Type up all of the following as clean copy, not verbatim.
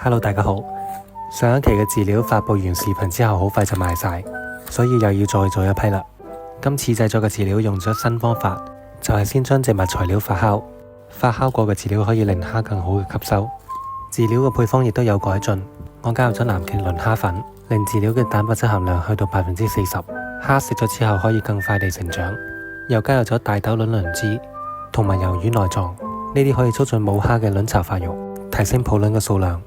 Hello， 大家好。上一期嘅飼料發佈完視頻之後，好快就賣晒，所以又要再做一批啦。今次製作嘅飼料用咗新方法，就係先將植物材料發酵，發酵過嘅飼料可以令蝦更好嘅吸收。飼料嘅配方亦都有改進，我加入咗南極磷蝦粉，令飼料嘅蛋白質含量去到40%，蝦食咗之後可以更快地成長。又加入咗大豆卵磷脂同埋魷魚內臟，呢啲可以促進母蝦嘅卵巢發育，提升抱卵嘅數量。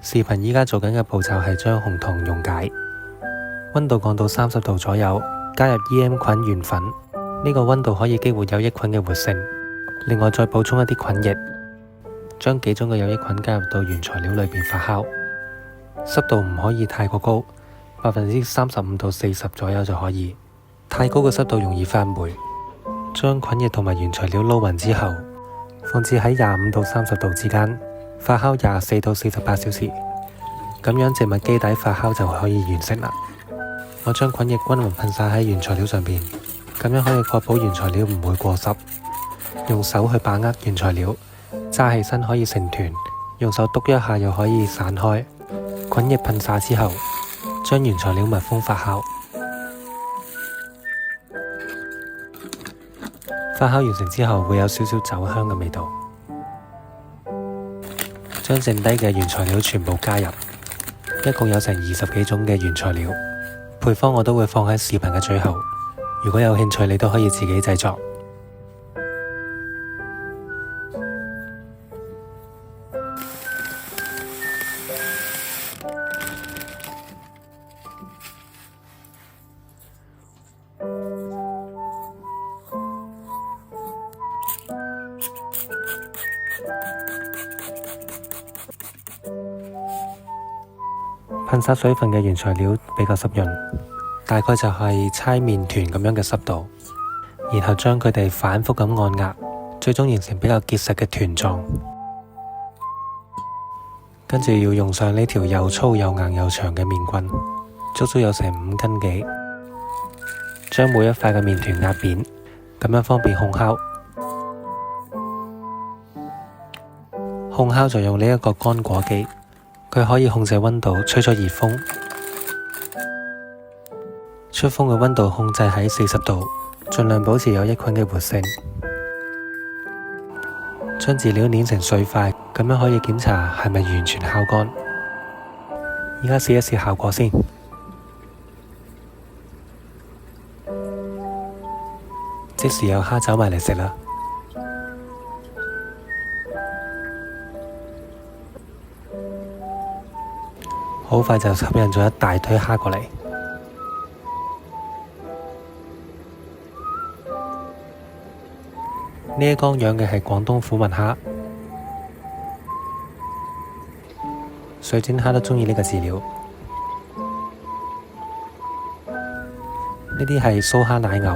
視頻依家做緊嘅步驟係將紅糖溶解，溫度降到30度左右，加入 EM 菌原粉，呢個溫度可以激活有益菌嘅活性。另外再補充一啲菌液，將幾種嘅有益菌加入到原材料裏邊發酵，濕度唔可以太過高，35%到40%左右就可以。太高嘅濕度容易發霉。將菌液同埋原材料撈勻之後，放置喺25到30度之間，發酵24到48小時，咁樣植物基底發酵就可以完成啦。我將菌液均勻噴灑喺原材料上邊，咁樣可以確保原材料唔會過濕。用手去把握原材料，揸起身可以成團，用手篤一下又可以散開。菌液噴灑之後，將原材料密封發酵。發酵完成之後會有少少酒香嘅味道。將剩低嘅原材料全部加入，一共有成20幾種嘅原材料，配方我都會放喺視頻嘅最後，如果有興趣你都可以自己製作。噴灑水分嘅原材料比較濕潤，大概就係搓麵團咁樣嘅濕度，然後將佢哋反覆咁按壓，最終形成比較結實嘅團狀。跟住要用上呢條又粗又硬又長嘅麵棍，足足有成5斤幾，將每一塊嘅麵團壓扁，咁樣方便烘烤。烘烤就用呢一個乾果機，佢可以控制溫度，吹出熱風，出風嘅溫度控制喺40度，盡量保持有益菌嘅活性。將飼料碾成碎塊，咁樣可以檢查係咪完全烤乾。而家試一試效果先。即時有蝦走埋嚟食啦。好快就吸引咗一大堆蝦過嚟。呢一缸養嘅係廣東虎紋蝦，水晶蝦都鍾意呢個飼料。呢啲係蘇蝦奶牛，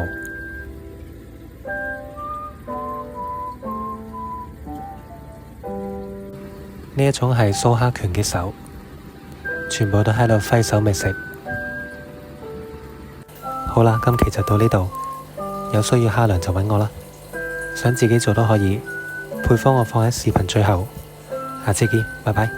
呢一種係蘇蝦拳擊手。全部都喺度揮手覓食。好啦，今期就到呢度，有需要蝦糧就揾我啦。想自己做都可以，配方我放喺視頻最後。下次見，拜拜。